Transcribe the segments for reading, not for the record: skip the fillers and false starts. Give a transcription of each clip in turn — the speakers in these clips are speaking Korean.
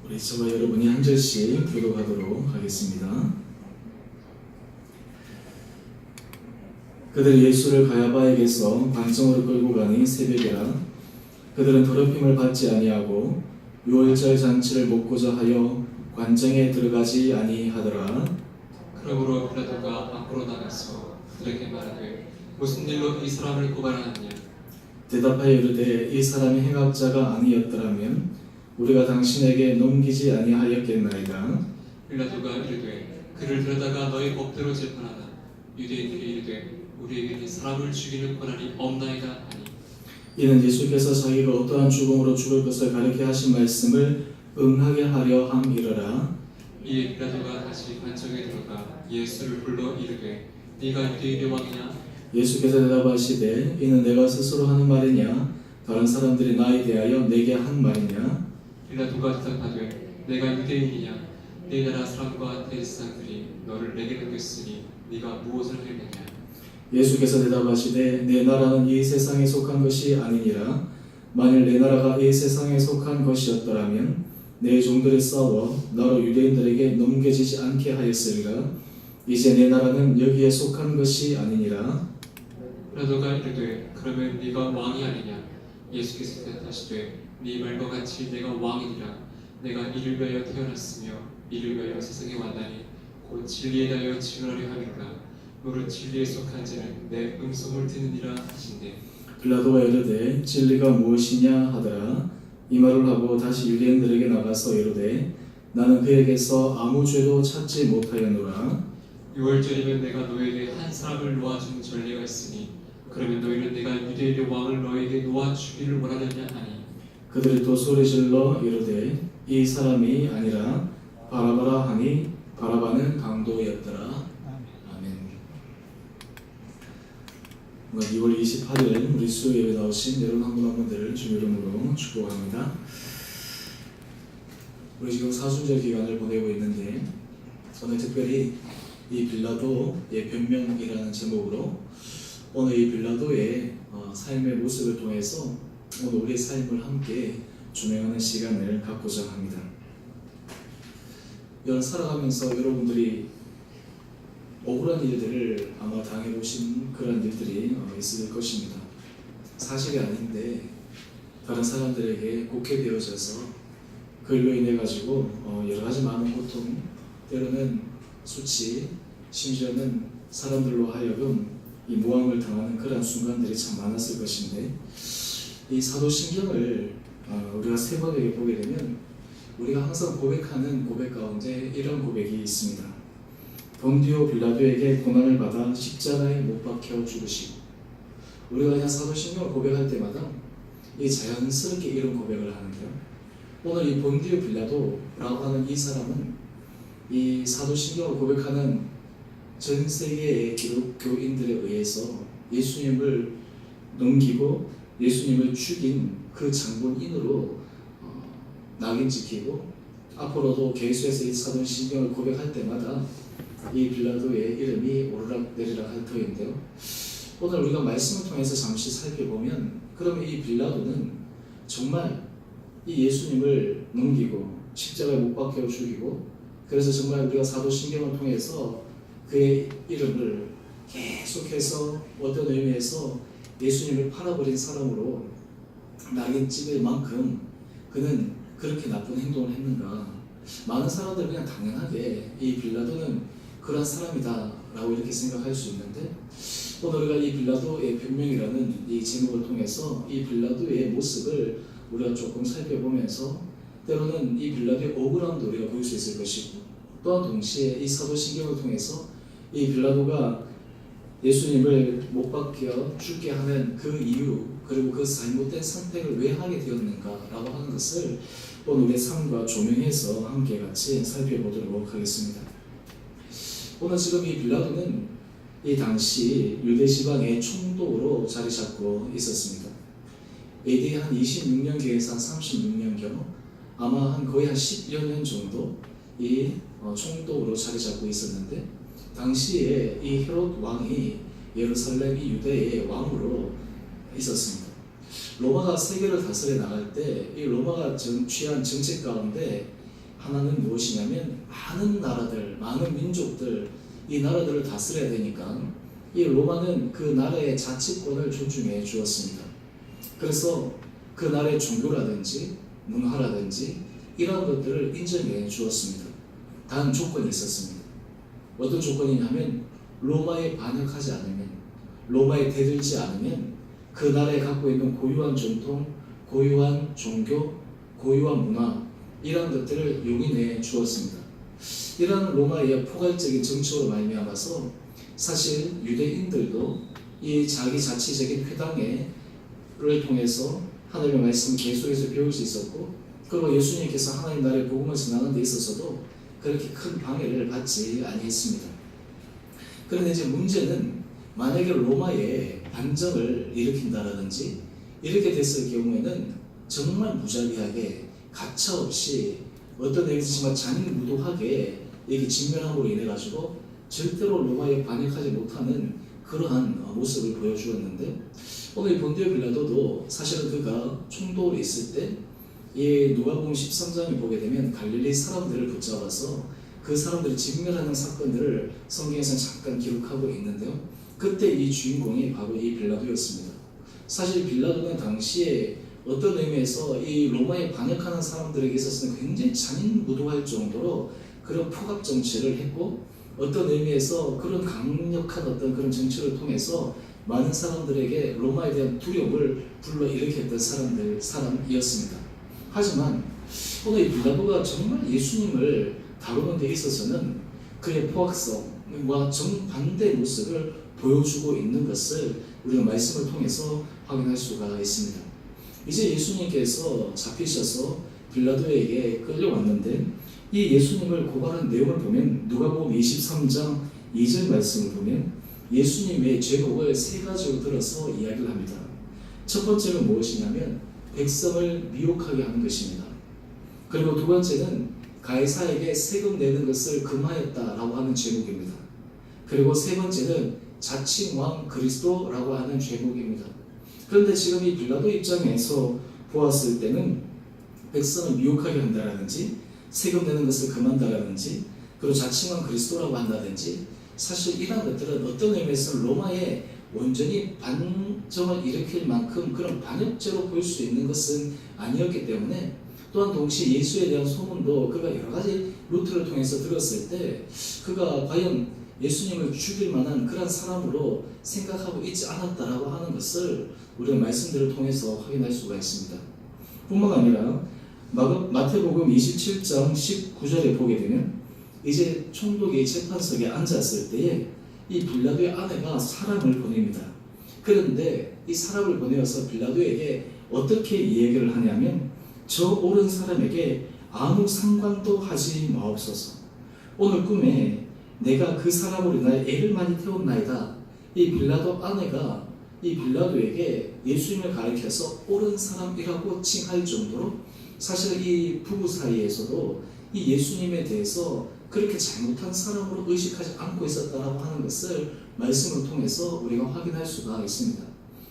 우리 저와 여러분이 한 절씩 교독하도록 하겠습니다. 그들이 예수를 가야바에게서 관청으로 끌고 가니 새벽이라. 그들은 더럽힘을 받지 아니하고 유월절 잔치를 먹고자 하여 관청에 들어가지 아니하더라. 그러므로 빌라도가 밖으로 나가서 그들에게 말하되 무슨 일로 이 사람을 고발하느냐. 대답하여 이르되 이 사람이 행악자가 아니었더라면 우리가 당신에게 넘기지 아니하였겠나이다. 빌라도가 이르되 그를 데려다가 너희 법대로 재판하라. 유대인들이 이르되 우리에게는 사람을 죽이는 권한이 없나이다 하니. 이는 예수께서 자기가 어떠한 죽음으로 죽을 것을 가르쳐 하신 말씀을 응하게 하려 함이러라. 이에 빌라도가 다시 관청에 들어가 예수를 불러 이르되 네가 유대인의 왕이냐. 예수께서 대답하시되 이는 내가 스스로 하는 말이냐 다른 사람들이 나에 대하여 내게 한 말이냐. 빌라도가 대답하되 내가 유대인이냐. 네 나라 사람과 대제사장들이 너를 내게 넘겼으니 네가 무엇을 했느냐. 예수께서 대답하시되 내 나라는 이 세상에 속한 것이 아니니라. 만일 내 나라가 이 세상에 속한 것이었더라면 내 종들이 싸워 나로 유대인들에게 넘겨지지 않게 하였으리라. 이제 내 나라는 여기에 속한 것이 아니니라. 빌라도가 이르되 그러면 네가 왕이 아니냐. 예수께서 대답하시되 네 말과 같이 내가 왕이니라. 내가 이를 위하여 태어났으며 이를 위하여 세상에 왔나니 곧 진리에 대하여 증언하려 함이라. 무릇 진리에 속한 자는 내 음성을 듣느니라 하신대. 빌라도가 이르되 진리가 무엇이냐 하더라. 이 말을 하고 다시 유대인들에게 나가서 이르되 나는 그에게서 아무 죄도 찾지 못하였노라. 유월절이면 내가 너에게 한 사람을 놓아준 전례가 있으니 그러면 너희는 내가 유대인의 왕을 너에게 놓아주기를 원하느냐 하니. 그들이 또 소리질러 이르되 이 사람이 아니라 바라바라 하니 바라바는 강도였더라. 아멘. 2월 28일 우리 수요예배 나오신 여러분 한 분 한 분들을 주님 이름으로 축복합니다. 우리 지금 사순절 기간을 보내고 있는데 오늘 특별히 이 빌라도의 변명이라는 제목으로 오늘 이 빌라도의 삶의 모습을 통해서 오늘 우리의 삶을 함께 조명하는 시간을 갖고자 합니다. 여러분 살아가면서 여러분들이 억울한 일들을 아마 당해보신 그런 일들이 있을 것입니다. 사실이 아닌데 다른 사람들에게 곡해되어져서 그로 인해 가지고 여러 가지 많은 고통, 때로는 수치, 심지어는 사람들로 하여금 이 모함을 당하는 그런 순간들이 참 많았을 것인데 이 사도신경을 우리가 세번에게 보게 되면 우리가 항상 고백하는 고백 가운데 이런 고백이 있습니다. 본디오 빌라도에게 고난을 받아 십자가에 못 박혀 죽으시고. 우리가 그냥 사도신경을 고백할 때마다 이 자연스럽게 이런 고백을 하는데요. 오늘 이 본디오 빌라도라고 하는 이 사람은 이 사도신경을 고백하는 전 세계의 기독교인들에 의해서 예수님을 넘기고 예수님을 죽인 그 장본인으로 낙인 찍히고 앞으로도 계수해서 이 사도신경을 고백할 때마다 이 빌라도의 이름이 오르락내리락 할 터인데요. 오늘 우리가 말씀을 통해서 잠시 살펴보면 그러면 이 빌라도는 정말 이 예수님을 넘기고 십자가에 못 박혀 죽이고 그래서 정말 우리가 사도신경을 통해서 그의 이름을 계속해서 어떤 의미에서 예수님을 팔아버린 사람으로 낙인 찍을 만큼 그는 그렇게 나쁜 행동을 했는가. 많은 사람들은 그냥 당연하게 이 빌라도는 그런 사람이다 라고 이렇게 생각할 수 있는데 오늘 우리가 이 빌라도의 변명이라는 이 제목을 통해서 이 빌라도의 모습을 우리가 조금 살펴보면서 때로는 이 빌라도의 억울함도 우리가 볼 수 있을 것이고 또한 동시에 이 사도신경을 통해서 이 빌라도가 예수님을 못 박혀 죽게 하는 그 이유 그리고 그 잘못된 선택을 왜 하게 되었는가라고 하는 것을 오늘 우리의 삶과 조명해서 함께 같이 살펴보도록 하겠습니다. 오늘 지금 이 빌라도는 이 당시 유대 지방의 총독으로 자리 잡고 있었습니다. AD 한 26년경에서 한 36년경 아마 거의 한 10여 년 정도 이 총독으로 자리 잡고 있었는데 당시에 이 헤롯 왕이 예루살렘이 유대의 왕으로 있었습니다. 로마가 세계를 다스려 나갈 때 이 로마가 취한 정책 가운데 하나는 무엇이냐면 많은 나라들, 많은 민족들, 이 나라들을 다스려야 되니까 이 로마는 그 나라의 자치권을 존중해 주었습니다. 그래서 그 나라의 종교라든지 문화라든지 이러한 것들을 인정해 주었습니다. 단 조건이 있었습니다. 어떤 조건이냐면 로마에 반역하지 않으면, 로마에 대들지 않으면 그 나라에 갖고 있는 고유한 전통, 고유한 종교, 고유한 문화 이러한 것들을 용인해 주었습니다. 이러한 로마의 포괄적인 정책으로 말미암아서 사실 유대인들도 이 자기 자치적인 회당을 통해서 하나님의 말씀을 계속해서 배울 수 있었고, 그리고 예수님께서 하나님 나라의 복음을 전하는 데 있어서도 그렇게 큰 방해를 받지 아니했습니다. 그런데 이제 문제는 만약에 로마에 반정을 일으킨다라든지 이렇게 됐을 경우에는 정말 무자비하게 가차없이 어떤 의미에서 정말 잔인무도하게 이렇게 직면함으로 인해 가지고 절대로 로마에 반역하지 못하는 그러한 모습을 보여주었는데, 오늘 본디오 빌라도도 사실은 그가 총독으로 있을 때 이 누가복음 13장을 보게 되면 갈릴리 사람들을 붙잡아서 그 의사람들이 직면하는 사건들을 성경에서 잠깐 기록하고 있는데요. 그때 이 주인공이 바로 이 빌라도였습니다. 사실 빌라도는 당시에 어떤 의미에서 이 로마에 반역하는 사람들에게 있어서는 굉장히 잔인무도할 정도로 그런 포갑 정치를 했고, 어떤 의미에서 그런 강력한 어떤 그런 정치를 통해서 많은 사람들에게 로마에 대한 두려움을 불러일으켰던 사람이었습니다. 하지만 오늘 이 빌라도가 정말 예수님을 다루는 데 있어서는 그의 포악성과 정반대의 모습을 보여주고 있는 것을 우리가 말씀을 통해서 확인할 수가 있습니다. 이제 예수님께서 잡히셔서 빌라도에게 끌려왔는데, 이 예수님을 고발한 내용을 보면 누가복음 23장 2절 말씀을 보면 예수님의 죄곡을 세 가지로 들어서 이야기를 합니다. 첫 번째는 무엇이냐면 백성을 미혹하게 하는 것입니다. 그리고 두 번째는 가이사에게 세금 내는 것을 금하였다라고 하는 죄목입니다. 그리고 세 번째는 자칭왕 그리스도라고 하는 죄목입니다. 그런데 지금 이 빌라도 입장에서 보았을 때는 백성을 미혹하게 한다라든지 세금 내는 것을 금한다라든지 그리고 자칭왕 그리스도라고 한다든지, 사실 이러한 것들은 어떤 의미에서 로마에 온전히 반정을 일으킬 만큼 그런 반역죄로 볼 수 있는 것은 아니었기 때문에, 또한 동시에 예수에 대한 소문도 그가 여러 가지 루트를 통해서 들었을 때 그가 과연 예수님을 죽일 만한 그런 사람으로 생각하고 있지 않았다라고 하는 것을 우리가 말씀들을 통해서 확인할 수가 있습니다. 뿐만 아니라 마태복음 27장 19절에 보게 되면 이제 총독이 재판석에 앉았을 때에 이 빌라도의 아내가 사람을 보냅니다. 그런데 이 사람을 보내어서 빌라도에게 어떻게 이야기를 하냐면, 저 옳은 사람에게 아무 상관도 하지 마옵소서. 오늘 꿈에 내가 그 사람으로 인하여 애를 많이 태웠나이다. 이 빌라도 아내가 이 빌라도에게 예수님을 가리켜서 옳은 사람이라고 칭할 정도로 사실 이 부부 사이에서도 이 예수님에 대해서 그렇게 잘못한 사람으로 의식하지 않고 있었다라고 하는 것을 말씀을 통해서 우리가 확인할 수가 있습니다.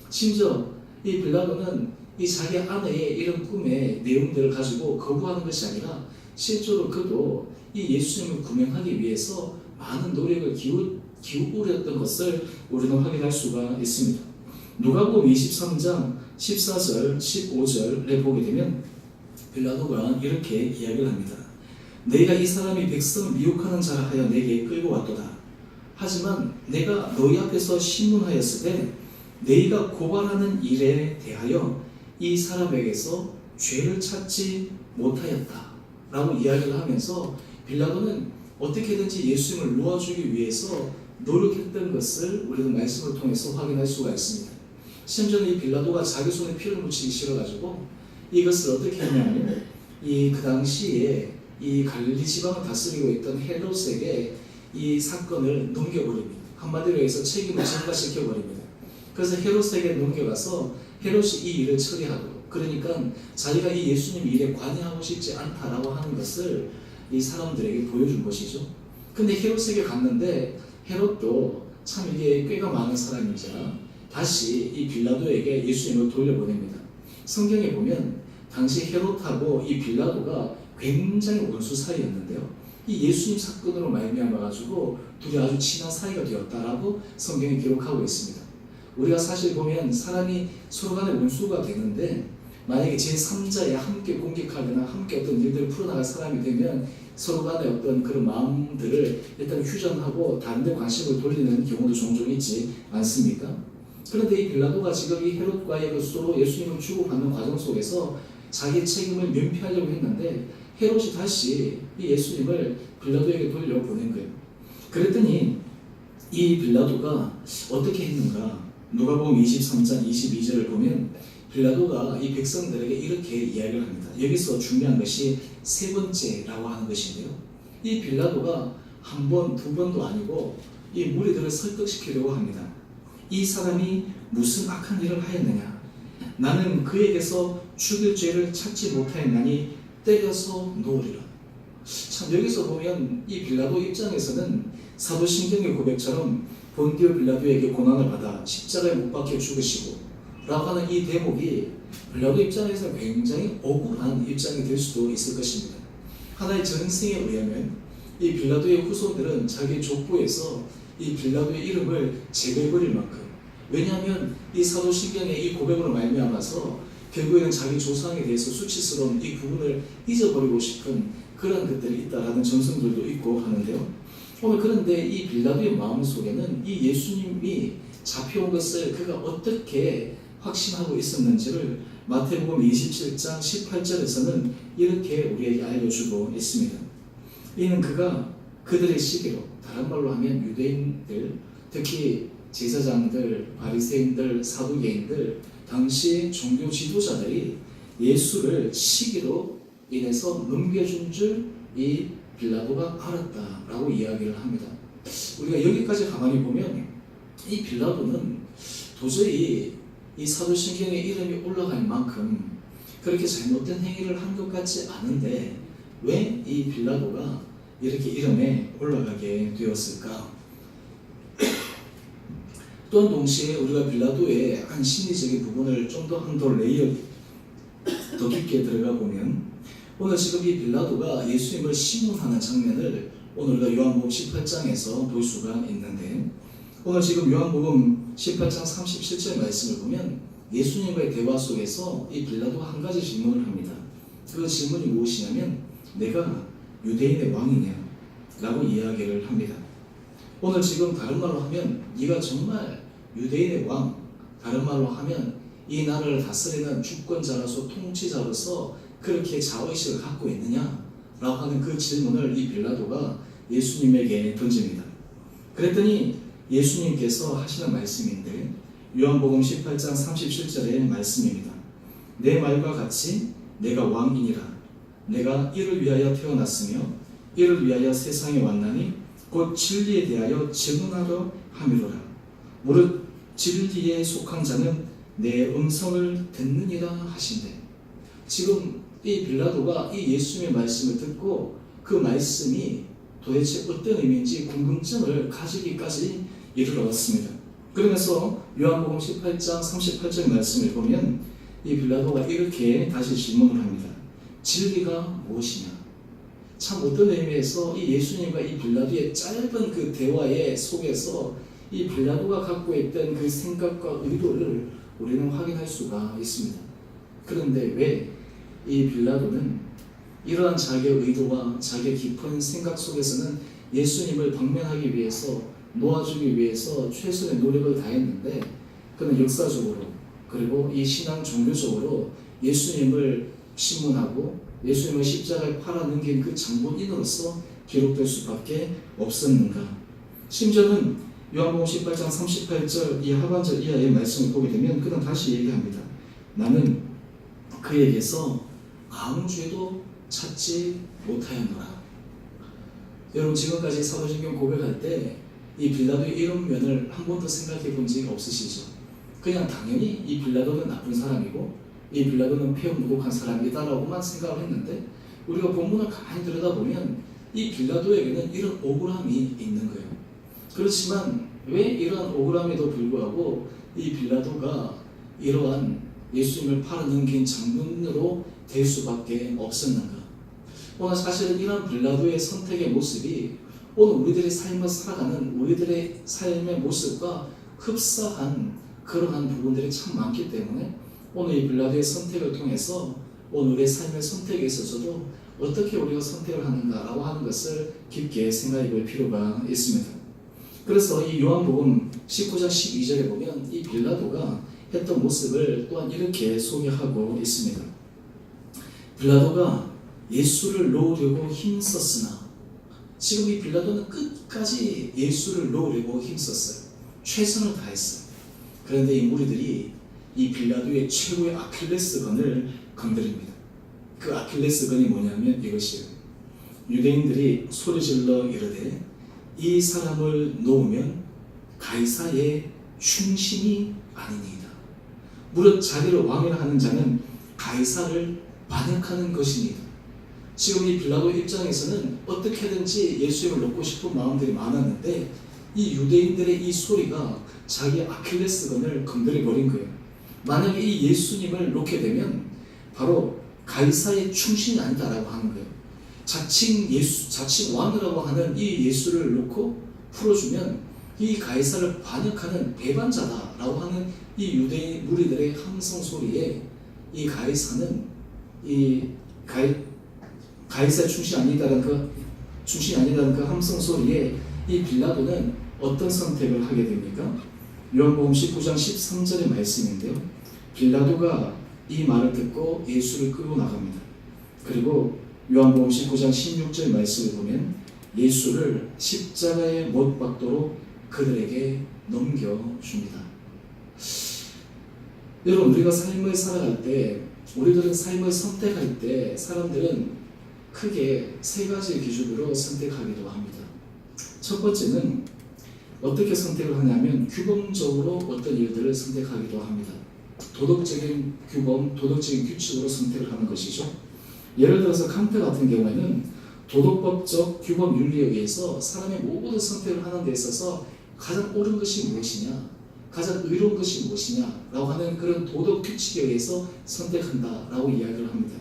심지어 이 빌라도는 이 자기 아내의 이런 꿈의 내용들을 가지고 거부하는 것이 아니라 실제로 그도 이 예수님을 구명하기 위해서 많은 노력을 기울였던 것을 우리는 확인할 수가 있습니다. 누가복음 23장 14절 15절에 보게 되면 빌라도가 이렇게 이야기를 합니다. 내가 이 사람이 백성을 미혹하는 자라 하여 내게 끌고 왔도다. 하지만 내가 너희 앞에서 신문하였을 때 너희가 고발하는 일에 대하여 이 사람에게서 죄를 찾지 못하였다 라고 이야기를 하면서 빌라도는 어떻게든지 예수님을 놓아주기 위해서 노력했던 것을 우리는 말씀을 통해서 확인할 수가 있습니다. 심지어 이 빌라도가 자기 손에 피를 묻히기 싫어가지고 이것을 어떻게 했냐면 그 당시에 이 갈릴리 지방을 다스리고 있던 헤롯에게 이 사건을 넘겨버립니다. 한마디로 해서 책임을 전가시켜버립니다. 그래서 헤롯에게 넘겨가서 헤롯이 이 일을 처리하도록, 그러니까 자기가 이 예수님 일에 관여하고 싶지 않다라고 하는 것을 이 사람들에게 보여준 것이죠. 근데 헤롯에게 갔는데 헤롯도 참 이게 꽤가 많은 사람이자 다시 이 빌라도에게 예수님을 돌려보냅니다. 성경에 보면 당시 헤롯하고 이 빌라도가 굉장히 원수 사이였는데요. 이 예수님 사건으로 말미암아 가지고 둘이 아주 친한 사이가 되었다라고 성경이 기록하고 있습니다. 우리가 사실 보면 사람이 서로 간에 원수가 되는데 만약에 제3자에 함께 공격하거나 함께 어떤 일들을 풀어나갈 사람이 되면 서로 간에 어떤 그런 마음들을 일단 휴전하고 다른 데 관심을 돌리는 경우도 종종 있지 않습니까? 그런데 이 빌라도가 지금 이 헤롯과의 그 서로 예수님을 주고받는 과정 속에서 자기 책임을 면피하려고 했는데 헤롯이 다시 이 예수님을 빌라도에게 돌려보낸 거예요. 그랬더니 이 빌라도가 어떻게 했는가? 누가복음 23장 22절을 보면 빌라도가 이 백성들에게 이렇게 이야기를 합니다. 여기서 중요한 것이 세 번째라고 하는 것인데요. 이 빌라도가 한 번, 두 번도 아니고 이 무리들을 설득시키려고 합니다. 이 사람이 무슨 악한 일을 하였느냐? 나는 그에게서 죽일 죄를 찾지 못하였나니 때려서 놓으리라. 참 여기서 보면 이 빌라도 입장에서는 사도신경의 고백처럼 본디오 빌라도에게 고난을 받아 십자가에 못 박혀 죽으시고 라고 하는 이 대목이 빌라도 입장에서 굉장히 억울한 입장이 될 수도 있을 것입니다. 하나의 전승에 의하면 이 빌라도의 후손들은 자기 족보에서 이 빌라도의 이름을 제거해버릴 만큼, 왜냐하면 이 사도신경의 이 고백으로 말미암아서 결국에는 자기 조상에 대해서 수치스러운 이 부분을 잊어버리고 싶은 그런 것들이 있다라는 전승들도 있고 하는데요. 오늘 그런데 이 빌라도의 마음속에는 이 예수님이 잡혀온 것을 그가 어떻게 확신하고 있었는지를 마태복음 27장 18절에서는 이렇게 우리에게 알려주고 있습니다. 이는 그가 그들의 시기로, 다른 말로 하면 유대인들, 특히 제사장들, 바리새인들, 사두개인들, 당시 종교 지도자들이 예수를 시기로 인해서 넘겨준 줄 이 빌라도가 알았다라고 이야기를 합니다. 우리가 여기까지 가만히 보면 이 빌라도는 도저히 이 사도신경의 이름이 올라갈 만큼 그렇게 잘못된 행위를 한 것 같지 않은데 왜 이 빌라도가 이렇게 이름에 올라가게 되었을까? 또한 동시에 우리가 빌라도의 한 심리적인 부분을 좀 더 한 더 레이어 더 깊게 들어가 보면 오늘 지금 이 빌라도가 예수님을 심문하는 장면을 오늘 우리가 요한복음 18장에서 볼 수가 있는데, 오늘 지금 요한복음 18장 37절 말씀을 보면 예수님과의 대화 속에서 이 빌라도가 한 가지 질문을 합니다. 그 질문이 무엇이냐면 내가 유대인의 왕이냐? 라고 이야기를 합니다. 오늘 지금 다른 말로 하면 네가 정말 유대인의 왕, 다른 말로 하면 이 나라를 다스리는 주권자로서 통치자로서 그렇게 자의식을 갖고 있느냐? 라고 하는 그 질문을 이 빌라도가 예수님에게 던집니다. 그랬더니 예수님께서 하시는 말씀인데 요한복음 18장 37절의 말씀입니다. 내 말과 같이 내가 왕이니라. 내가 이를 위하여 태어났으며 이를 위하여 세상에 왔나니 곧 진리에 대하여 증언하려 함이로라. 무릇 진리에 속한 자는 내 음성을 듣느니라 하신대. 지금 이 빌라도가 이 예수님의 말씀을 듣고 그 말씀이 도대체 어떤 의미인지 궁금증을 가지기까지 이르렀습니다. 그러면서 요한복음 18장 38절 말씀을 보면 이 빌라도가 이렇게 다시 질문을 합니다. 진리가 무엇이냐? 참 어떤 의미에서 이 예수님과 이 빌라도의 짧은 그 대화의 속에서 이 빌라도가 갖고 있던 그 생각과 의도를 우리는 확인할 수가 있습니다. 그런데 왜 이 빌라도는 이러한 자기의 의도와 자기의 깊은 생각 속에서는 예수님을 방면하기 위해서, 놓아주기 위해서 최선의 노력을 다했는데 그는 역사적으로 그리고 이 신앙 종교적으로 예수님을 신문하고 예수님을 십자가에 팔아넘긴 그 장본인으로서 기록될 수밖에 없었는가? 심지어는 요한복음 18장 38절 이 하반절 이하의 말씀을 보게 되면 그는 다시 얘기합니다. 나는 그에게서 아무 죄도 찾지 못하였노라. 여러분 지금까지 사도신경 고백할 때 이 빌라도의 이런 면을 한 번도 생각해 본 적이 없으시죠? 그냥 당연히 이 빌라도는 나쁜 사람이고 이 빌라도는 폐역무독한 사람이다라고만 생각을 했는데 우리가 본문을 가만히 들여다보면 이 빌라도에게는 이런 억울함이 있는 거예요. 그렇지만 왜 이러한 억울함에도 불구하고 이 빌라도가 이러한 예수님을 팔아넘긴 장본인으로 될 수밖에 없었는가? 오늘 사실은 이런 빌라도의 선택의 모습이 오늘 우리들의 삶을 살아가는 우리들의 삶의 모습과 흡사한 그러한 부분들이 참 많기 때문에 오늘 이 빌라도의 선택을 통해서 오늘 우리의 삶의 선택에 있어서도 어떻게 우리가 선택을 하는가라고 하는 것을 깊게 생각해 볼 필요가 있습니다. 그래서 이 요한복음 19장 12절에 보면 이 빌라도가 했던 모습을 또한 이렇게 소개하고 있습니다. 빌라도가 예수를 놓으려고 힘썼으나, 지금 이 빌라도는 끝까지 예수를 놓으려고 힘썼어요. 최선을 다했어요. 그런데 이 무리들이 이 빌라도의 최고의 아킬레스건을 건드립니다. 그 아킬레스건이 뭐냐면 이것이에요. 유대인들이 소리질러 이르되 이 사람을 놓으면 가이사의 충신이 아니니이다. 무릇 자기를 왕이라 하는 자는 가이사를 반역하는 것이니이다. 지금 이 빌라도 입장에서는 어떻게든지 예수님을 놓고 싶은 마음들이 많았는데 이 유대인들의 이 소리가 자기 아킬레스건을 건드려버린 거예요. 만약에 이 예수님을 놓게 되면 바로 가이사의 충신이 아니다라고 하는 거예요. 자칭 왕이라고 하는 이 예수를 놓고 풀어주면 이 가이사를 반역하는 배반자다라고 하는 이 유대인 무리들의 함성 소리에 이 가이사는 가이사의 충신이 아니다라는 그 함성 소리에 이 빌라도는 어떤 선택을 하게 됩니까? 요한복음 19장 13절의 말씀인데요. 빌라도가 이 말을 듣고 예수를 끌고 나갑니다. 그리고 요한복음 19장 16절 말씀을 보면 예수를 십자가에 못 박도록 그들에게 넘겨줍니다. 여러분, 우리가 삶을 살아갈 때, 우리들은 삶을 선택할 때 사람들은 크게 세 가지 기준으로 선택하기도 합니다. 첫 번째는 어떻게 선택을 하냐면 규범적으로 어떤 일들을 선택하기도 합니다. 도덕적인 규범, 도덕적인 규칙으로 선택을 하는 것이죠. 예를 들어서 칸트 같은 경우에는 도덕법적 규범 윤리에 의해서 사람의 모든 선택을 하는 데 있어서 가장 옳은 것이 무엇이냐, 가장 의로운 것이 무엇이냐 라고 하는 그런 도덕 규칙에 의해서 선택한다라고 이야기를 합니다.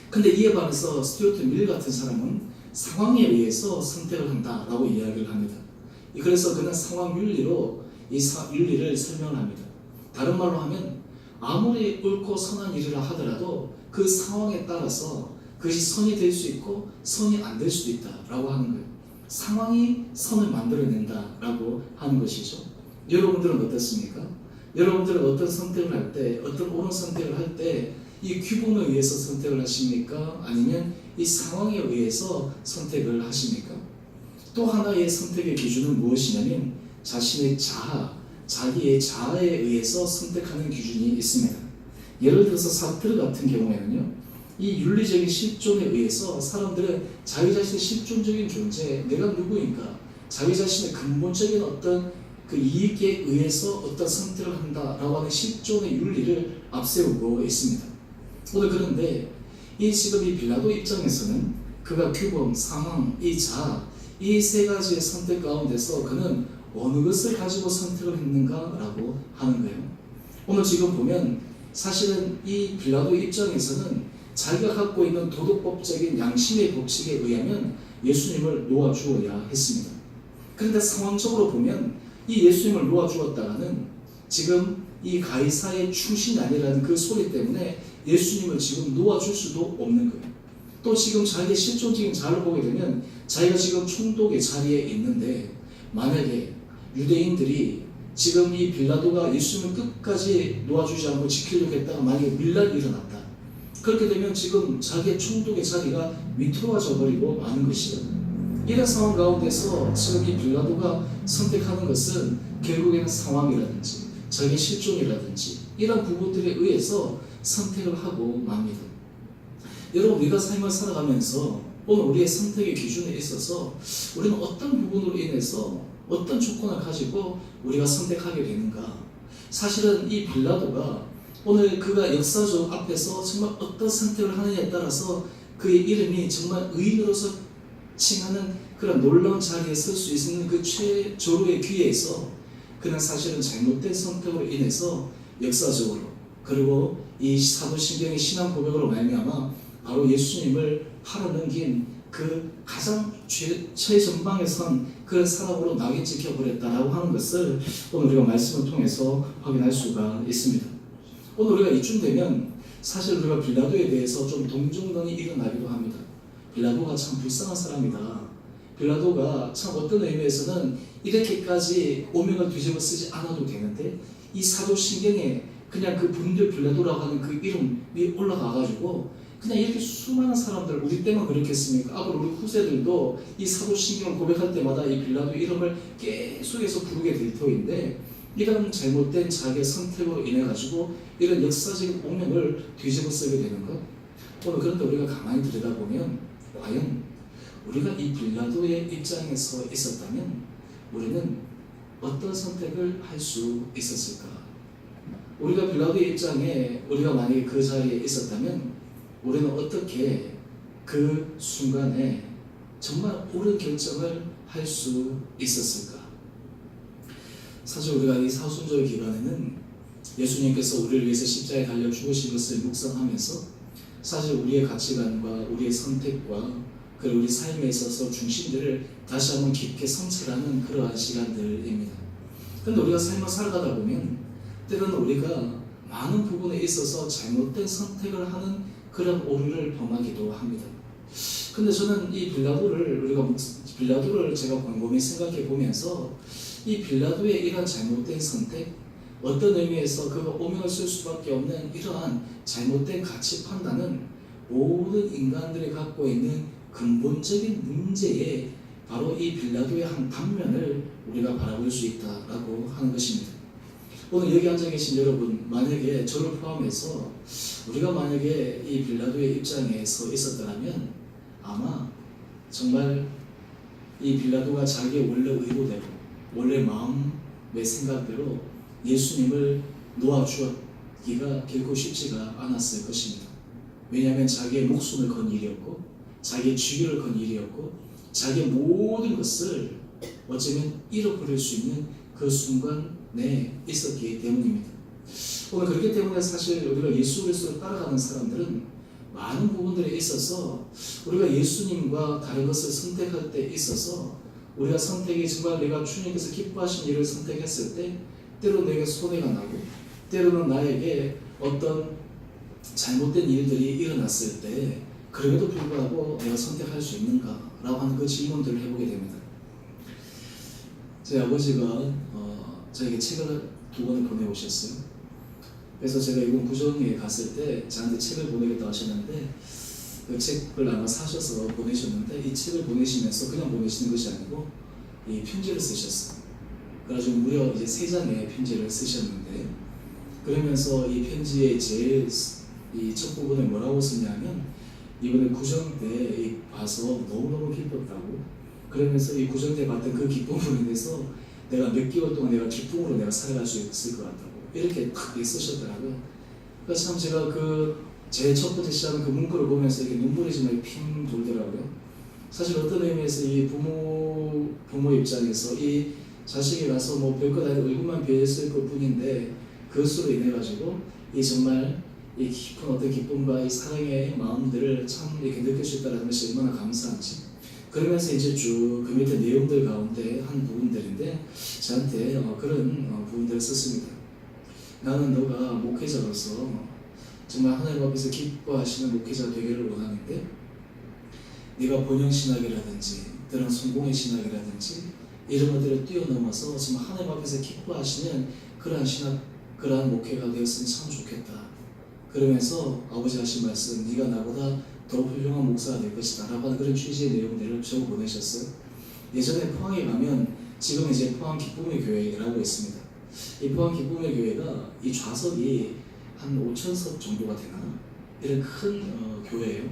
근데 이에 반해서 스튜어트 밀 같은 사람은 상황에 의해서 선택을 한다라고 이야기를 합니다. 그래서 그는 상황 윤리로 이 윤리를 설명을 합니다. 다른 말로 하면 아무리 옳고 선한 일이라 하더라도 그 상황에 따라서 그것이 선이 될 수 있고 선이 안 될 수도 있다라고 하는 거예요. 상황이 선을 만들어낸다라고 하는 것이죠. 여러분들은 어떻습니까? 여러분들은 어떤 선택을 할 때, 어떤 옳은 선택을 할 때 이 규범에 의해서 선택을 하십니까? 아니면 이 상황에 의해서 선택을 하십니까? 또 하나의 선택의 기준은 무엇이냐면 자신의 자기의 자아에 의해서 선택하는 기준이 있습니다. 예를 들어서 사르트르 같은 경우에는요, 이 윤리적인 실존에 의해서 사람들은 자기 자신의 실존적인 존재, 내가 누구인가, 자기 자신의 근본적인 어떤 그 이익에 의해서 어떤 선택을 한다라고 하는 실존의 윤리를 앞세우고 있습니다. 오늘 그런데 지금 이 빌라도 입장에서는 그가 규범, 상황, 이 세 가지의 선택 가운데서 그는 어느 것을 가지고 선택을 했는가라고 하는 거예요. 오늘 지금 보면 사실은 이 빌라도 입장에서는 자기가 갖고 있는 도덕법적인 양심의 법칙에 의하면 예수님을 놓아주어야 했습니다. 그런데 상황적으로 보면 이 예수님을 놓아주었다가는 지금 이 가이사의 충신이 아니라는 그 소리 때문에 예수님을 지금 놓아줄 수도 없는 거예요. 또 지금 자기의 실존적인 자를 보게 되면 자기가 지금 총독의 자리에 있는데 만약에 유대인들이 지금 이 빌라도가 예수님을 끝까지 놓아주지 않고 지키려고 했다가 만약에 밀란이 일어났다. 그렇게 되면 지금 자기의 총독의 자리가 위태로워져 버리고 마는 것이다. 이런 상황 가운데서 지금 이 빌라도가 선택하는 것은 결국에는 상황이라든지 자기 실존이라든지 이런 부분들에 의해서 선택을 하고 맙니다. 여러분, 우리가 삶을 살아가면서 오늘 우리의 선택의 기준에 있어서 우리는 어떤 부분으로 인해서 어떤 조건을 가지고 우리가 선택하게 되는가? 사실은 이 빌라도가 오늘 그가 역사적 앞에서 정말 어떤 선택을 하느냐에 따라서 그의 이름이 정말 의인으로서 칭하는 그런 놀라운 자리에 설 수 있는 그 최조로의 기회에서 그는 사실은 잘못된 선택으로 인해서 역사적으로 그리고 이 사도신경의 신앙 고백으로 말미암아 바로 예수님을 팔아넘긴 그 가장 최전방에 선 그런 사람으로 낙인 찍혀버렸다라고 하는 것을 오늘 우리가 말씀을 통해서 확인할 수가 있습니다. 오늘 우리가 이쯤 되면 사실 우리가 빌라도에 대해서 좀 동정론이 일어나기도 합니다. 빌라도가 참 불쌍한 사람이다. 빌라도가 참 어떤 의미에서는 이렇게까지 오명을 뒤집어 쓰지 않아도 되는데 이 사도신경에 그냥 그 본디오 빌라도라고 하는 그 이름이 올라가가지고 그냥 이렇게 수많은 사람들, 우리 때만 그렇겠습니까? 앞으로 우리 후세들도 이 사도신경을 고백할 때마다 이 빌라도 이름을 계속해서 부르게 될 터인데 이런 잘못된 자기의 선택으로 인해 가지고 이런 역사적인 오명을 뒤집어 쓰게 되는 것. 오늘 그런데 우리가 가만히 들여다보면 과연 우리가 이 빌라도의 입장에서 있었다면 우리는 어떤 선택을 할 수 있었을까? 우리가 빌라도의 입장에 우리가 만약에 그 자리에 있었다면 우리는 어떻게 그 순간에 정말 옳은 결정을 할 수 있었을까? 사실 우리가 이 사순절 기간에는 예수님께서 우리를 위해서 십자가에 달려 죽으신 것을 묵상하면서 사실 우리의 가치관과 우리의 선택과 그리고 우리 삶에 있어서 중심들을 다시 한번 깊게 성찰하는 그러한 시간들입니다. 그런데 우리가 삶을 살아가다 보면 때로는 우리가 많은 부분에 있어서 잘못된 선택을 하는 그런 오류를 범하기도 합니다. 근데 저는 이 빌라도를 제가 곰곰이 생각해 보면서 이 빌라도의 이러한 잘못된 선택, 어떤 의미에서 그가 오명을 쓸 수밖에 없는 이러한 잘못된 가치 판단은 모든 인간들이 갖고 있는 근본적인 문제에 바로 이 빌라도의 한 단면을 우리가 바라볼 수 있다라고 하는 것입니다. 오늘 여기 앉아 계신 여러분, 만약에 저를 포함해서 우리가 만약에 이 빌라도의 입장에 서 있었더라면 아마 정말 이 빌라도가 자기의 원래 의도대로 원래 마음의 생각대로 예수님을 놓아주었기가 결코 쉽지가 않았을 것입니다. 왜냐하면 자기의 목숨을 건 일이었고 자기의 주기를 건 일이었고 자기의 모든 것을 어쩌면 잃어버릴 수 있는 그 순간에 있었기 때문입니다. 오늘 그렇기 때문에 사실 우리가 예수 그리스도를 따라가는 사람들은 많은 부분들에 있어서 우리가 예수님과 다른 것을 선택할 때 있어서 우리가 선택이 정말 내가 주님께서 기뻐하신 일을 선택했을 때 때로는 내게 손해가 나고 때로는 나에게 어떤 잘못된 일들이 일어났을 때 그럼에도 불구하고 내가 선택할 수 있는가 라고 하는 그 질문들을 해보게 됩니다. 제 아버지가 저에게 책을 2권을 보내오셨어요. 그래서 제가 이번 구정에 갔을 때 저한테 책을 보내겠다고 하셨는데 그 책을 아마 사셔서 보내셨는데 이 책을 보내시면서 그냥 보내시는 것이 아니고 이 편지를 쓰셨어요. 그래가지고 무려 이제 3장의 편지를 쓰셨는데 그러면서 이 편지의 제일 이 첫 부분에 뭐라고 쓰냐면 이번에 구정 때 봐서 너무너무 기뻤다고 그러면서 이 구정 때 봤던 그 기쁨으로 인해서 내가 몇 개월 동안 내가 기쁨으로 내가 살아갈 수 있을 것 같다고 이렇게 크게 쓰셨더라고요. 그래서 참 제가 제 첫 번째 시작은 그 문구를 보면서 이게 눈물이 정말 핑 돌더라고요. 사실 어떤 의미에서 이 부모 입장에서 이 자식이 가서 뭐 별것 아닌 얼굴만 비었을 것 뿐인데 그것으로 인해 가지고 이 정말 이 깊은 어떤 기쁨과 이 사랑의 마음들을 참 이렇게 느낄 수 있다는 것이 얼마나 감사한지. 그러면서 이제 쭉 그 밑에 내용들 가운데 한 부분들인데 저한테 그런 부분들을 썼습니다. 나는 너가 목회자로서 정말 하나님 앞에서 기뻐하시는 목회자 되기를 원하는데 네가 번영신학이라든지 또는 성공의 신학이라든지 이런 것들을 뛰어넘어서 정말 하나님 앞에서 기뻐하시는 그러한 신학, 그러한 목회가 되었으면 참 좋겠다. 그러면서 아버지 하신 말씀, 네가 나보다 더 훌륭한 목사가 될 것이다 라고 하는 그런 취지의 내용들을 적어 보내셨어요. 예전에 포항에 가면 지금 이제 포항 기쁨의 교회라고 있습니다. 이 포항 기쁨의 교회가 이 좌석이 한 5,000석 정도가 되나? 이런 큰 교회예요.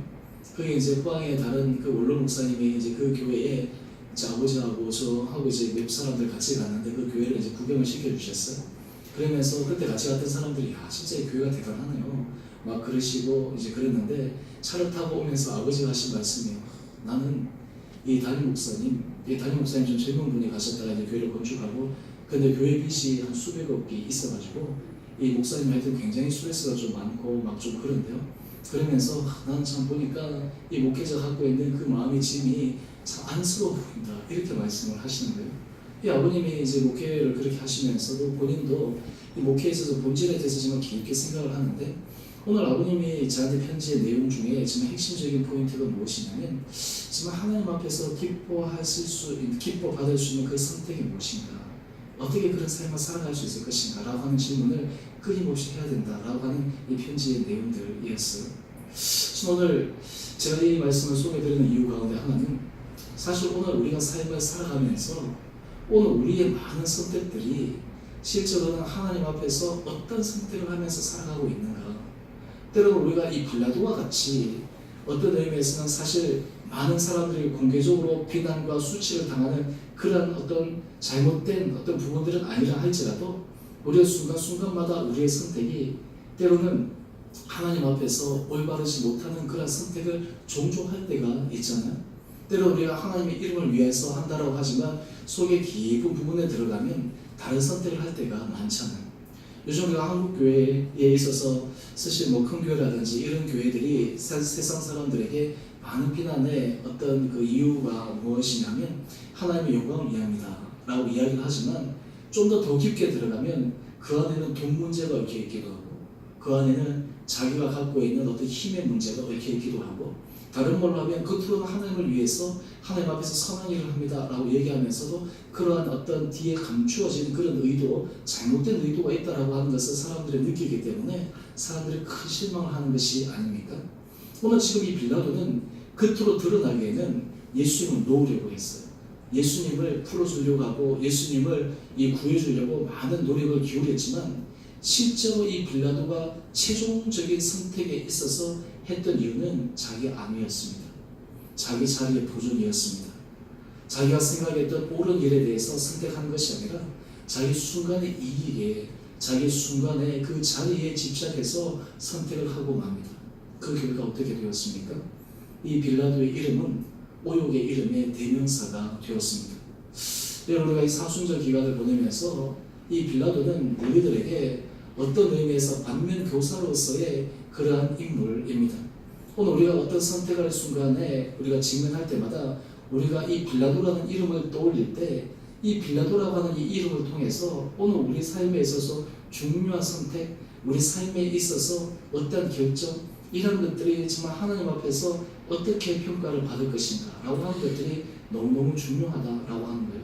그게 이제 포항의 다른 그 원로 목사님이 이제 그 교회에 이제 아버지하고 저하고 이제 몇 사람들 같이 갔는데 그 교회를 이제 구경을 시켜주셨어요. 그러면서 그때 같이 갔던 사람들이 야 진짜 이 교회가 대단하네요 막 그러시고 이제 그랬는데 차를 타고 오면서 아버지가 하신 말씀이에요. 나는 이 담임 목사님 좀 젊은 분이 가셨다가 이제 교회를 건축하고 근데 교회 빚이 한 수백억이 있어가지고 이 목사님 하여튼 굉장히 스트레스가 좀 많고 막 좀 그런데요. 그러면서 나는 참 보니까 이 목회자 갖고 있는 그 마음의 짐이 참 안쓰러워 보인다, 이렇게 말씀을 하시는 거예요. 이 아버님이 이제 목회를 그렇게 하시면서도 본인도 이 목회에 있어서 본질에 대해서 정말 깊게 생각을 하는데, 오늘 아버님이 저한테 편지의 내용 중에 정말 핵심적인 포인트가 무엇이냐면, 정말 하나님 앞에서 기뻐받을 수 있는 그 선택이 무엇인가, 어떻게 그런 삶을 살아갈 수 있을 것인가 라고 하는 질문을 끊임없이 해야 된다라고 하는 이 편지의 내용들이었어요. 오늘 제가 이 말씀을 소개드리는 이유 가운데 하나는, 사실 오늘 우리가 삶을 살아가면서 오늘 우리의 많은 선택들이 실제로는 하나님 앞에서 어떤 선택을 하면서 살아가고 있는가. 때로는 우리가 이 빌라도와 같이 어떤 의미에서는 사실 많은 사람들이 공개적으로 비난과 수치를 당하는 그런 어떤 잘못된 어떤 부분들은 아니라 할지라도, 우리의 순간순간마다 우리의 선택이 때로는 하나님 앞에서 올바르지 못하는 그런 선택을 종종 할 때가 있잖아요. 때로 우리가 하나님의 이름을 위해서 한다라고 하지만 속의 깊은 부분에 들어가면 다른 선택을 할 때가 많잖아요. 요즘 우리가 한국 교회에 있어서 사실 큰 교회라든지 이런 교회들이 세상 사람들에게 많은 비난의 어떤 그 이유가 무엇이냐면 하나님의 영광을 위함이다 라고 이야기를 하지만, 좀 더 깊게 들어가면 그 안에는 돈 문제가 얽혀 있기도 하고, 그 안에는 자기가 갖고 있는 어떤 힘의 문제가 얽혀 있기도 하고, 다른 말로 하면 겉으로는 하나님을 위해서 하나님 앞에서 선한 일을 합니다 라고 얘기하면서도 그러한 어떤 뒤에 감추어진 그런 의도, 잘못된 의도가 있다라고 하는 것을 사람들이 느끼기 때문에 사람들이 큰 실망을 하는 것이 아닙니까? 오늘 지금 이 빌라도는 겉으로 드러나기에는 예수님을 놓으려고 했어요. 예수님을 풀어주려고 하고 예수님을 구해주려고 많은 노력을 기울였지만, 실제로 이 빌라도가 최종적인 선택에 있어서 했던 이유는 자기 암이었습니다. 자기 자리의 보존이었습니다. 자기가 생각했던 옳은 일에 대해서 선택한 것이 아니라 자기 순간의 이익에, 자기 순간의 그 자리에 집착해서 선택을 하고 맙니다. 그 결과 어떻게 되었습니까? 이 빌라도의 이름은 오욕의 이름의 대명사가 되었습니다. 여러분, 우리가 이 사순절 기간을 보내면서 이 빌라도는 우리들에게 어떤 의미에서 반면교사로서의 그러한 인물입니다. 오늘 우리가 어떤 선택할 순간에 우리가 직면할 때마다 우리가 이 빌라도라는 이름을 떠올릴 때, 이 빌라도라고 하는 이 이름을 통해서 오늘 우리 삶에 있어서 중요한 선택, 우리 삶에 있어서 어떤 결정, 이런 것들이 정말 하나님 앞에서 어떻게 평가를 받을 것인가 라고 하는 것들이 너무너무 중요하다라고 하는 거예요.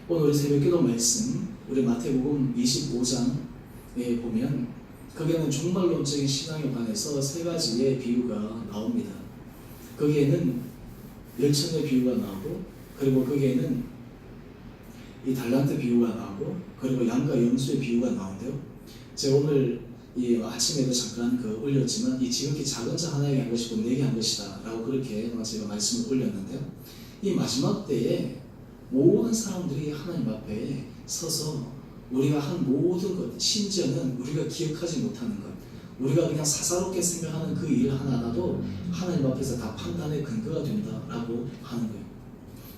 오늘 우리 새벽기도 말씀, 우리 마태복음 25장에 보면 거기에는 종말론적인 신앙에 관해서 세 가지의 비유가 나옵니다. 거기에는 열천의 비유가 나오고, 그리고 거기에는 이 달란트 비유가 나오고, 그리고 양과 염소의 비유가 나오는데요. 제가 오늘 이 아침에도 잠깐 올렸지만, 이 지극히 작은 자 하나에게 한 것이고 내게 한 것이다 라고 그렇게 제가 말씀을 올렸는데요. 이 마지막 때에 모든 사람들이 하나님 앞에 서서 우리가 한 모든 것, 심지어는 우리가 기억하지 못하는 것, 우리가 그냥 사사롭게 생각하는 그 일 하나하나도 하나님 앞에서 다 판단의 근거가 된다라고 하는 거예요.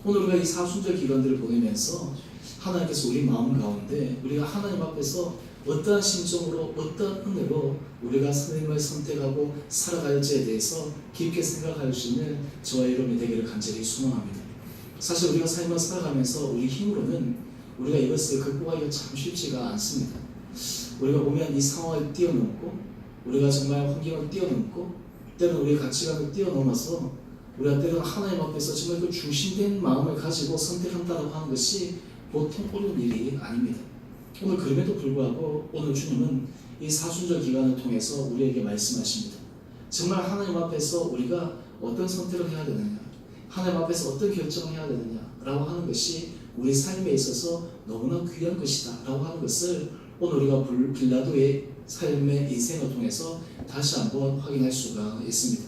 오늘 우리가 이 사순절 기간들을 보내면서 하나님께서 우리 마음 가운데 우리가 하나님 앞에서 어떠한 심정으로, 어떠한 은혜로 우리가 하나님을 선택하고 살아갈지에 대해서 깊게 생각할 수 있는 저와 여러분이 되기를 간절히 소망합니다. 사실 우리가 삶을 살아가면서 우리 힘으로는 우리가 이것을 극복하기가 참 쉽지가 않습니다. 우리가 보면 이 상황을 뛰어넘고, 우리가 정말 환경을 뛰어넘고, 때로는 우리의 가치관을 뛰어넘어서 우리가 때로는 하나님 앞에서 정말 그 중심된 마음을 가지고 선택한다고 하는 것이 보통 어려운 일이 아닙니다. 오늘 그럼에도 불구하고 오늘 주님은 이 사순절 기간을 통해서 우리에게 말씀하십니다. 정말 하나님 앞에서 우리가 어떤 선택을 해야 되느냐, 하나님 앞에서 어떤 결정을 해야 되느냐 라고 하는 것이 우리 삶에 있어서 너무나 귀한 것이다 라고 하는 것을 오늘 우리가 빌라도의 삶의 인생을 통해서 다시 한번 확인할 수가 있습니다.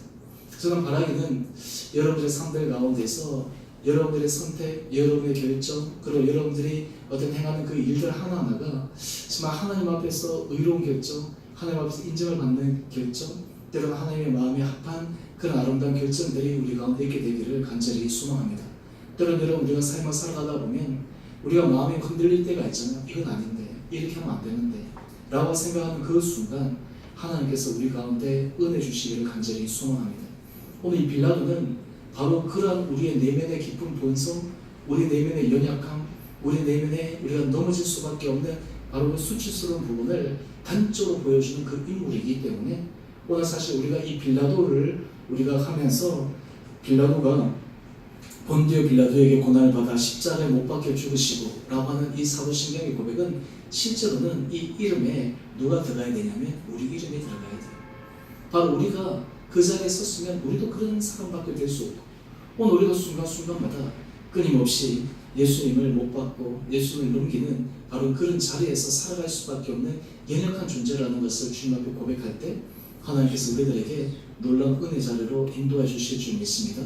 저는 바라기는 여러분들의 삶들 가운데서 여러분들의 선택, 여러분의 결정, 그리고 여러분들이 어떤 행하는 그 일들 하나하나가 정말 하나님 앞에서 의로운 결정, 하나님 앞에서 인정을 받는 결정, 때로는 하나님의 마음에 합한 그런 아름다운 결정들이 우리 가운데 있게 되기를 간절히 소망합니다. 때로는 여러분, 우리가 삶을 살아가다 보면 우리가 마음이 흔들릴 때가 있잖아요. 이건 아닌데, 이렇게 하면 안 되는데 라고 생각하는 그 순간 하나님께서 우리 가운데 은혜 주시기를 간절히 소망합니다. 오늘 이 빌라도는 바로 그러한 우리의 내면의 깊은 본성, 우리 내면의 연약함, 우리 내면에 우리가 넘어질 수밖에 없는 바로 그 수치스러운 부분을 단적으로 보여주는 그 인물이기 때문에 오늘 사실 우리가 이 빌라도를 우리가 하면서 빌라도가 본디오 빌라도에게 고난을 받아 십자가에 못 박혀 죽으시고 라고 하는 이 사도신경의 고백은 실제로는 이 이름에 누가 들어가야 되냐면 우리 이름이 들어가야 돼요. 바로 우리가 그 자리에 섰으면 우리도 그런 사람밖에 될 수 없고 오늘 우리도 순간순간마다 끊임없이 예수님을 못 받고 예수님을 넘기는 바로 그런 자리에서 살아갈 수밖에 없는 연약한 존재라는 것을 주님 앞에 고백할 때 하나님께서 우리들에게 놀라운 은혜 자리로 인도해 주실 줄 믿습니다.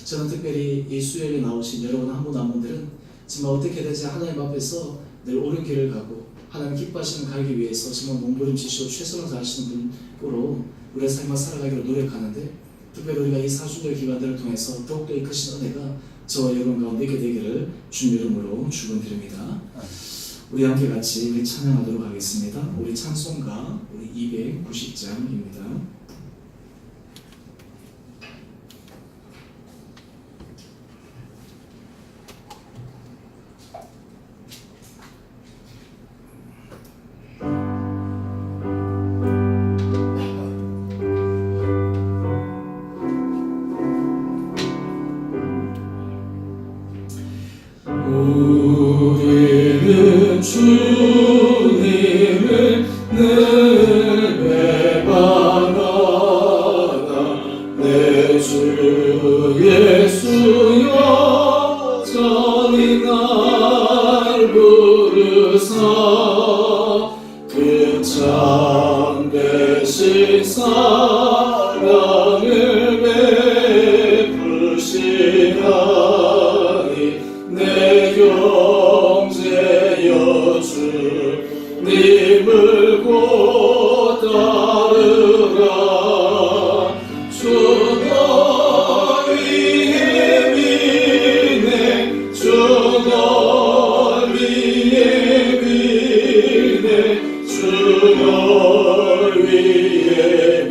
저는 특별히 이 수요일에 나오신 여러분 한 분 한 분들은 정말 어떻게든지 하나님 앞에서 늘 옳은 길을 가고 하나님 기뻐하시는 가기 위해서 정말 몸부림치시고 최선을 다하시는 분으로 우리의 삶을 살아가기로 노력하는데 특별히 우리가 이 사순절 기간들을 통해서 더욱더 이 크신 은혜가 저와 여러분 가운데 있게 되기를 주님 이름으로 축원드립니다. 우리 함께 같이 우리 찬양하도록 하겠습니다. 우리 찬송가 우리 290장입니다. 우리는 주님을 늘 배반하나 내 주 예수여 저리 날 부르사 그 참되신 사랑을 베푸시나니 내 형제여 주님을 곧 따르라 주 널 위해 비네 주 널 위해 비네 주 널 위해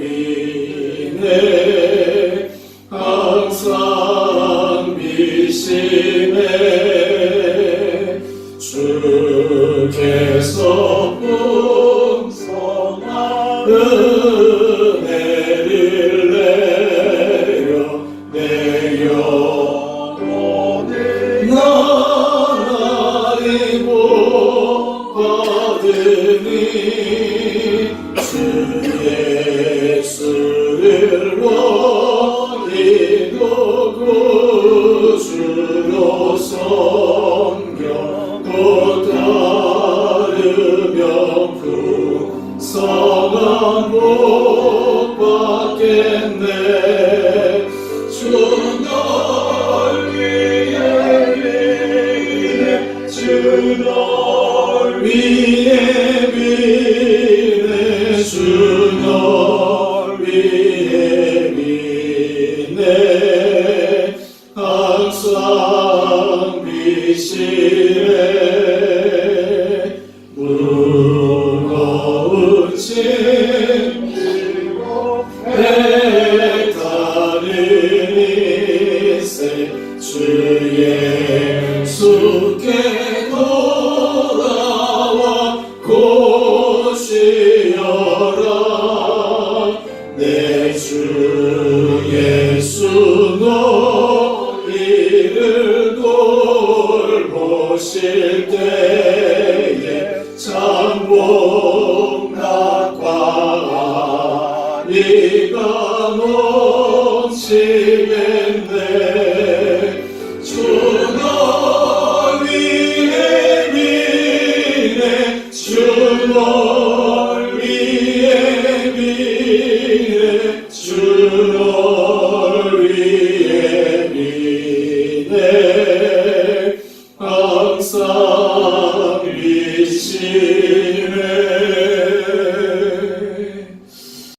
비네 항상 비심에 주께서 풍성한 은혜를 내려 내 영혼을 나날이 복 받으니 주 예수를 원리도 구주로 섬겨 곧 따르며 풍성한 복 받겠네 주 널 위해 비네 주 널 위해 비네 주 널 위해 비네 항상 비시네 무거운 짐 지고 애타는 인생 주 예수께 돌아와 곧 쉬어라 내 주 예수 너희를 돌보실 때에 참복 낙과 네가 넘치겠네 주 널 위해 비네 주 널 위해 비네 주 널 위해 비네 항상 비시